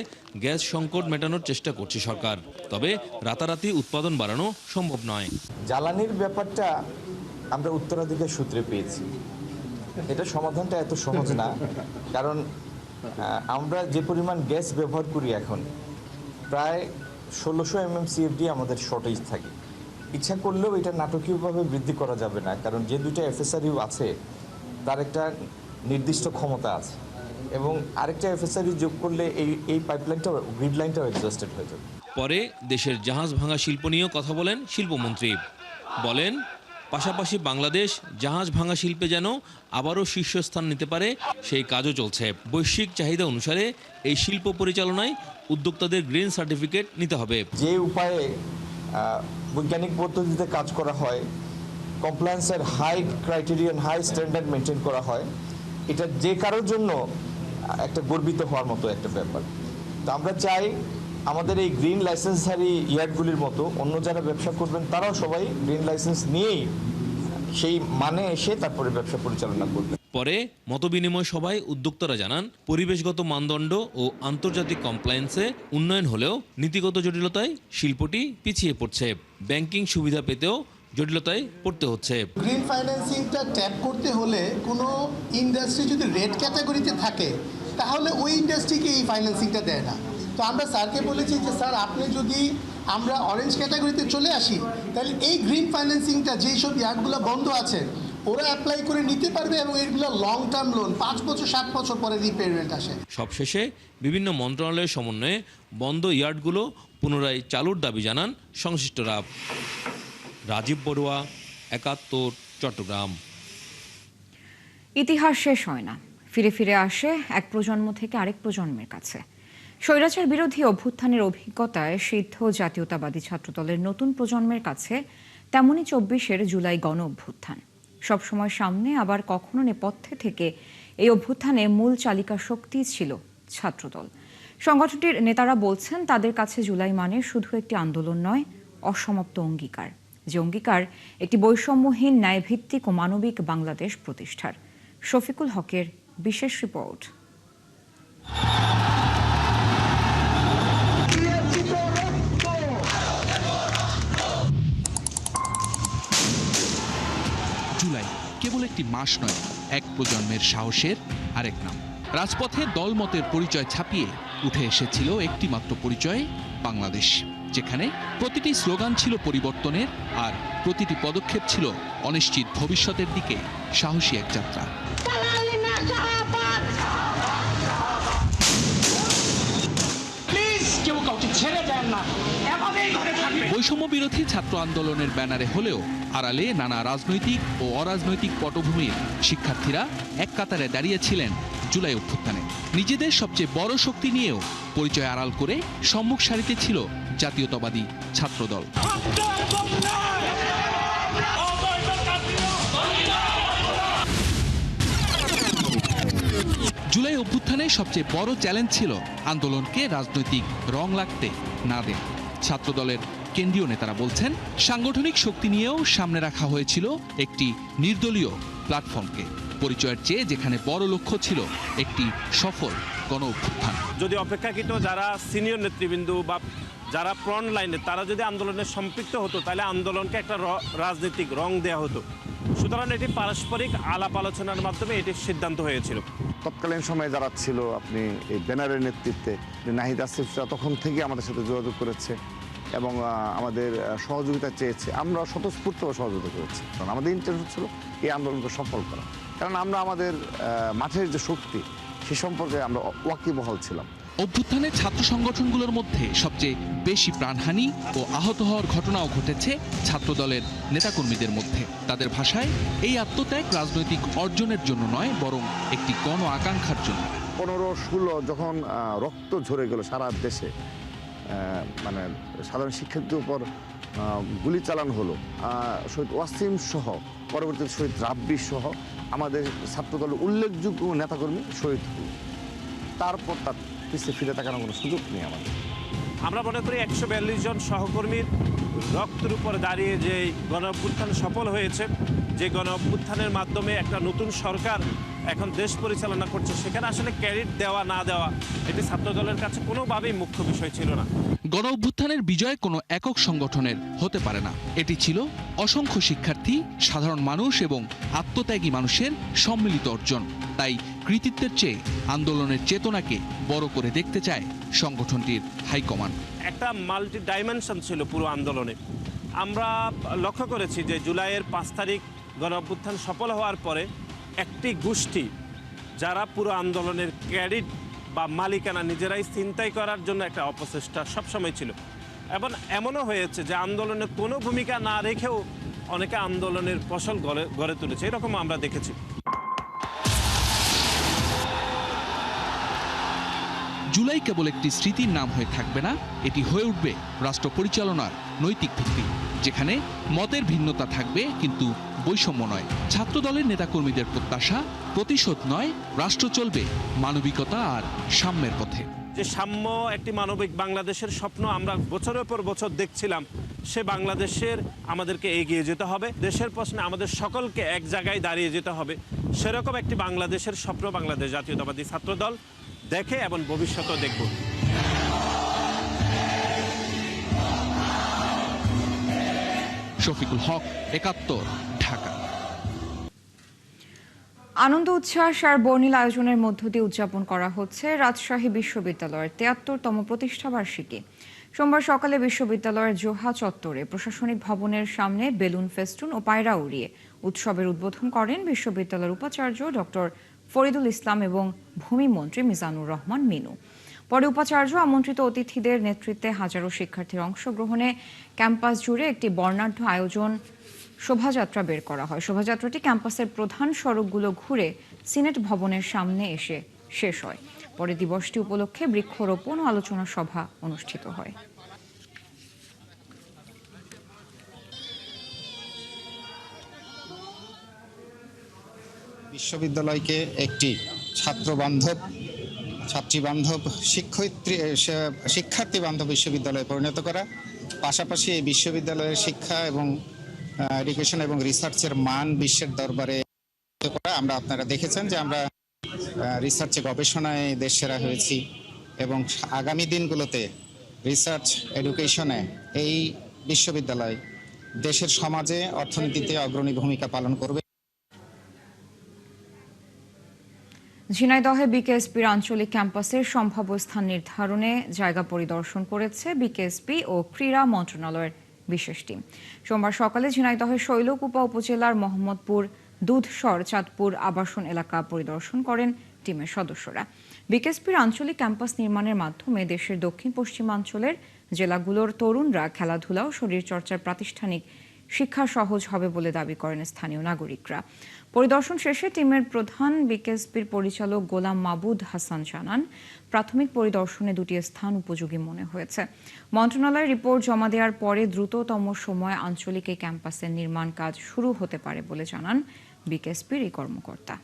গ্যাস সংকট মেটানোর চেষ্টা করছে সরকার, তবে রাতারাতি উৎপাদন বাড়ানো সম্ভব নয়। জ্বালানির ব্যাপারটা আমরা উত্তরাধিকার সূত্রে পেয়েছি, এটা সমাধানটা এত সহজ না, কারণ আমরা যে পরিমাণ গ্যাস ব্যবহার করি এখন প্রায় 1600 MMCFD আমাদের শর্টেজ থাকে। ইচ্ছা করলেও এটা নাটকীয়ভাবে বৃদ্ধি করা যাবে না, কারণ যে 2টা FSRU আছে তার একটা নির্দিষ্ট ক্ষমতা আছে এবং আরেকটা FSRU যোগ করলে এই পাইপলাইনটা, গ্রিড লাইনটাও এক্সস্টেড হয়ে যাবে। পরে দেশের জাহাজ ভাঙা শিল্প নিয়েও কথা বলেন শিল্পমন্ত্রী। বলেন, পাশাপাশি বাংলাদেশ জাহাজ ভাঙা শিল্পে যেন আবারও শীর্ষস্থান নিতে পারে সেই কাজও চলছে। বৈশ্বিক চাহিদা অনুসারে এই শিল্প পরিচালনায় উদ্যোক্তাদের গ্রিন সার্টিফিকেট নিতে হবে। যে উপায়ে বৈজ্ঞানিক পদ্ধতিতে কাজ করা হয়, কমপ্লায়েন্সের high criterion, high standard maintain করা হয়, এটা যে কারোর জন্য একটা গর্বিত হওয়ার মতো একটা ব্যাপার। তো আমরা চাই আমাদের এই গ্রিন লাইসেন্সধারী ইয়ার্ডগুলির মতো অন্য যারা ব্যবসা করবেন তারাও সবাই গ্রিন লাইসেন্স নিয়েই সেই মানে এসে তারপরে ব্যবসা পরিচালনা করবে। পরে মতবিনিময় সভায় উদ্যোক্তারা জানান, পরিবেশগত মানদণ্ড ও আন্তর্জাতিক কমপ্লায়েন্সে উন্নয়ন হলেও নীতিগত জটিলতায় শিল্পটি পিছিয়ে পড়ছে। ব্যাংকিং সুবিধা পেতেও জটিলতায় পড়তে হচ্ছে। গ্রিন ফাইন্যান্সিংটা ট্যাপ করতে হলে কোনো ইন্ডাস্ট্রি যদি রেড ক্যাটাগরিতে থাকে তাহলে ওই ইন্ডাস্ট্রিকে এই ফাইন্যান্সিংটা দেয় না। তো আমরা স্যারকে বলেছি যে স্যার আপনি যদি আমরা অরেঞ্জ ক্যাটাগরিতে চলে আসি, তাহলে এই গ্রিন ফাইন্যান্সিংটা যেই সব ইয়ার্ডগুলো বন্ধ আছে ওরা অ্যাপ্লাই করে নিতে পারবে এবং এগুলো লং টার্ম লোন 5 বছর 7 বছর পরে রিপেমেন্ট আসে। সবশেষে বিভিন্ন মন্ত্রণালয়ের সমন্বয়ে বন্ধ ইয়ার্ডগুলো পুনরায় চালুর দাবি জানান সংশ্লিষ্টরা। রাজীব বড়ুয়া, ৭১, চট্টগ্রাম। ইতিহাস শেষ হয় না, ফিরে ফিরে আসে এক প্রজন্ম থেকে আরেক প্রজন্মের কাছে। স্বৈরাচার বিরোধী অভ্যুত্থানের অভিজ্ঞতায় সিদ্ধ জাতীয়তাবাদী ছাত্রদলের নতুন প্রজন্মের কাছে তেমনি ২৪-এর জুলাই গণ অভ্যুত্থান। সবসময় সামনে আবার কখনো নেপথ্যে থেকে এই অভ্যুত্থানে মূল চালিকা শক্তি ছিল ছাত্রদল। সংগঠনটির নেতারা বলছেন তাদের কাছে জুলাই মানে শুধু একটি আন্দোলন নয়, অসমাপ্ত অঙ্গীকার, যে অঙ্গীকার একটি বৈষম্যহীন, ন্যায়ভিত্তিক ও মানবিক বাংলাদেশ প্রতিষ্ঠার। শফিকুল হকের বিশেষ রিপোর্ট। জুলাই কেবল একটি মাস নয়, এক প্রজন্মের সাহসের আরেক নাম। রাজপথে দলমতের পরিচয় ছাপিয়ে উঠে এসেছিল একটি মাত্র পরিচয়, বাংলাদেশ, যেখানে প্রতিটি স্লোগান ছিল পরিবর্তনের আর প্রতিটি পদক্ষেপ ছিল অনিশ্চিত ভবিষ্যতের দিকে সাহসী এক যাত্রা। বৈষম্য বিরোধী ছাত্র আন্দোলনের ব্যানারে হলেও আড়ালে নানা রাজনৈতিক ও অরাজনৈতিক পটভূমির শিক্ষার্থীরা এক কাতারে দাঁড়িয়েছিলেন জুলাই অভ্যুত্থানে। নিজেদের সবচেয়ে বড় শক্তি নিয়েও পরিচয় আড়াল করে সম্মুখ সারিতে ছিল জাতীয়তাবাদী ছাত্রদল। জুলাই অভ্যুত্থানে সবচেয়ে বড় চ্যালেঞ্জ ছিল আন্দোলনকে রাজনৈতিক রং লাগতে না দেন। ছাত্রদলের কেন্দ্রীয় নেতারা বলছেন সাংগঠনিক শক্তি নিয়েও সামনে রাখা হয়েছিল একটি নির্দলীয় প্ল্যাটফর্মকে। পরিচয়ের চেয়ে যেখানে বড় লক্ষ্য ছিল একটি সফল গণ অভ্যুত্থান। যদি অপেক্ষাকৃত যারা সিনিয়র নেতৃবৃন্দ বা যারা ফ্রন্ট লাইনে তারা যদি আন্দোলনে সম্পৃক্ত হতো, তাহলে আন্দোলনকে একটা রাজনৈতিক রং দেওয়া হতো। সুতরাং এটি পারস্পরিক আলাপ আলোচনার মাধ্যমে এটির সিদ্ধান্ত হয়েছিল। তৎকালীন সময়ে যারা ছিল, আপনি এই ব্যানারের নেতৃত্বে নাহিদ আসিফরা তখন থেকে আমাদের সাথে যোগাযোগ করেছে এবং আমাদের সহযোগিতা চেয়েছে। আমরা স্বতঃস্ফূর্তভাবে সহযোগিতা করেছি, কারণ আমাদের ইন্টেনশন ছিল এই আন্দোলনকে সফল করা। কারণ আমরা আমাদের মাঠের যে শক্তি সে সম্পর্কে আমরা ওয়াকিবহাল ছিলাম। অভ্যুত্থানে ছাত্র সংগঠনগুলোর মধ্যে সবচেয়ে বেশি প্রাণহানি ও আহত হওয়ার ঘটনাও ঘটেছে ছাত্রদলের নেতাকর্মীদের মধ্যে। তাদের ভাষায় এই আত্মত্যাগ রাজনৈতিক অর্জনের জন্য নয়, বরং একটি গণ আকাঙ্ক্ষার জন্য। 15-16 যখন রক্ত ঝরে গেল সারা দেশে, মানে সাধারণ শিক্ষার্থীদের উপর গুলি চালানো হলো, শহীদ ওয়াসিম সহ পরবর্তীতে শহীদ রাব্বি সহ আমাদের ছাত্রদলের উল্লেখযোগ্য নেতাকর্মী শহীদ হল। তারপর তার পিছিয়ে ফিরে তাকানোর কোনো সুযোগ নেই আমাদের। আমরা মনে করি 142 জন সহকর্মীর রক্তের উপর দাঁড়িয়ে যে গণ অভ্যুত্থান সফল হয়েছে, যে গণ অভ্যুত্থানের মাধ্যমে একটা নতুন সরকার এখন দেশ পরিচালনা করছে, সেখানে আসলে ক্রেডিট দেওয়া না দেওয়া এটি ছাত্রদলের কাছে কোনোভাবেই মুখ্য বিষয় ছিল না। গণ অভ্যুত্থানের বিজয় কোনো একক সংগঠনের হতে পারে না। এটি ছিল অসংখ্য শিক্ষার্থী, সাধারণ মানুষ এবং আত্মত্যাগী মানুষের সম্মিলিত অর্জন। তাই কৃতিত্বের চেয়ে আন্দোলনের চেতনাকে বড় করে দেখতে চায় সংগঠনটির হাইকমান্ড। একটা মাল্টি ডাইমেনশন ছিল পুরো আন্দোলনে। আমরা লক্ষ্য করেছি যে জুলাইয়ের 5 তারিখ গণ অভ্যুত্থান সফল হওয়ার পরে একটি গোষ্ঠী যারা পুরো আন্দোলনের ক্রেডিট বা মালিকানা নিজেরাই ছিনতাই করার জন্য একটা অপচেষ্টা সবসময় ছিল, এবং এমনও হয়েছে যে আন্দোলনে কোনো ভূমিকা না রেখেও অনেকে আন্দোলনের ফসল গড়ে তুলেছে, এরকম আমরা দেখেছি। জুলাই কেবল একটি স্মৃতির নাম হয়ে থাকবে না, এটি হয়ে উঠবে রাষ্ট্র পরিচালনার নৈতিক ভিত্তি, যেখানে মতের ভিন্নতা থাকবে কিন্তু বৈষম্য নয়। ছাত্রদলের নেতাকর্মীদের প্রত্যাশা প্রতিশোধ নয়, রাষ্ট্র চলবে মানবিকতা আর সাম্যের পথে। যে সাম্য একটি মানবিক বাংলাদেশের স্বপ্ন আমরা বছরের পর বছর দেখছিলাম, সে বাংলাদেশের আমাদেরকে এগিয়ে যেতে হবে। দেশের প্রশ্নে আমাদের সকলকে এক জায়গায় দাঁড়িয়ে যেতে হবে। সেরকম একটি বাংলাদেশের স্বপ্ন বাংলাদেশ জাতীয়তাবাদী ছাত্রদল দেখে এবং ভবিষ্যতেও দেখব। শফিকুল হক, ৭১, ঢাকা। আনন্দ উচ্ছ্বাস আর বর্ণিল আয়োজনের মধ্য দিয়ে উদযাপন করা হচ্ছে রাজশাহী বিশ্ববিদ্যালয়ের ৭৩তম প্রতিষ্ঠাবার্ষিকী। সোমবার সকালে বিশ্ববিদ্যালয়ের জোহা চত্বরে প্রশাসনিক ভবনের সামনে বেলুন ফেস্টুন ও পায়রা উড়িয়ে উৎসবের উদ্বোধন করেন বিশ্ববিদ্যালয়ের উপাচার্য ডক্টর ফরিদুল ইসলাম এবং ভূমিমন্ত্রী মিজানুর রহমান মিনু। পরে উপাচার্য আমন্ত্রিত অতিথিদের নেতৃত্বে হাজারো শিক্ষার্থীর অংশগ্রহণে ক্যাম্পাস জুড়ে একটি বর্ণাঢ্য আয়োজন শোভাযাত্রা বের করা হয়। শোভাযাত্রাটি ক্যাম্পাসের প্রধান সড়কগুলো ঘুরে সিনেট ভবনের সামনে এসে শেষ হয়। পরে দিবসটি উপলক্ষে বৃক্ষরোপণ ও আলোচনা সভা অনুষ্ঠিত হয়। বিশ্ববিদ্যালয়কে একটি ছাত্রী বান্ধব শিক্ষার্থী বান্ধব বিশ্ববিদ্যালয়ে পরিণত করা, পাশাপাশি এই বিশ্ববিদ্যালয়ের শিক্ষা এবং এডুকেশন এবং রিসার্চের মান বিশ্বের দরবারে করা। আপনারা দেখেছেন যে আমরা রিসার্চে গবেষণায় দেশ সেরা হয়েছি এবং আগামী দিনগুলোতে রিসার্চ এডুকেশনে এই বিশ্ববিদ্যালয় দেশের সমাজে অর্থনীতিতে অগ্রণী ভূমিকা পালন করবে। ঝিনাইদহে বিকেএসপির আঞ্চলিক ক্যাম্পাসের সম্ভাব্য স্থান নির্ধারণে জায়গা পরিদর্শন করেছে বিকেএসপি ও ক্রীড়া মন্ত্রণালয়ের বিশেষ টিম। সোমবার সকালে ঝিনাইদহের শৈলকুপা উপজেলার মোহাম্মদপুর, দুধসর, চাঁদপুর আবাসন এলাকা পরিদর্শন করেন টিমের সদস্যরা। বিকেএসপির আঞ্চলিক ক্যাম্পাস নির্মাণের মাধ্যমে দেশের দক্ষিণ পশ্চিমাঞ্চলের জেলাগুলোর তরুণরা খেলাধুলা ও শরীরচর্চার প্রাতিষ্ঠানিক শিক্ষা সহজ হবে বলে দাবি করেন স্থানীয় নাগরিকরা। পরিদর্শন শেষে টিমের প্রধান বিকেএসপির পরিচালক গোলাম মাবুদ হাসান জানান, প্রাথমিক পরিদর্শনে দুটি স্থান উপযোগী মনে হয়েছে। মন্ত্রণালয়ের রিপোর্ট জমা দেওয়ার পরে দ্রুততম সময়ে আঞ্চলিক এই ক্যাম্পাসের নির্মাণ কাজ শুরু হতে পারে বলে জানান বিকেএসপির এই কর্মকর্তা।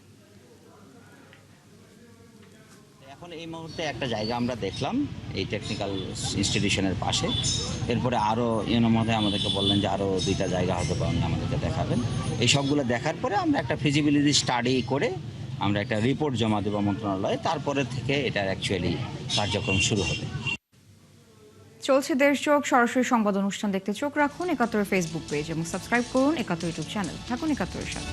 এখন এই মুহূর্তে একটা জায়গা আমরা দেখলাম এই টেকনিক্যাল ইনস্টিটিউশনের পাশে। এরপরে আরও মধ্যে আমাদেরকে বললেন যে আরও 2টা জায়গা হতে পারেন, আমাদেরকে দেখাবেন। এই সবগুলো দেখার পরে আমরা একটা ফিজিবিলিটি স্টাডি করে আমরা একটা রিপোর্ট জমা দেব মন্ত্রণালয়ে। তারপরে থেকে এটার অ্যাকচুয়ালি কার্যক্রম শুরু হবে। চলছে দেশ চোখ। সরাসরি সংবাদ অনুষ্ঠান দেখতে চোখ রাখুন ৭১ ফেসবুক পেজ এবং সাবস্ক্রাইব করুন ৭১ ইউটিউব চ্যানেল। থাকুন ৭১ এর সাথে।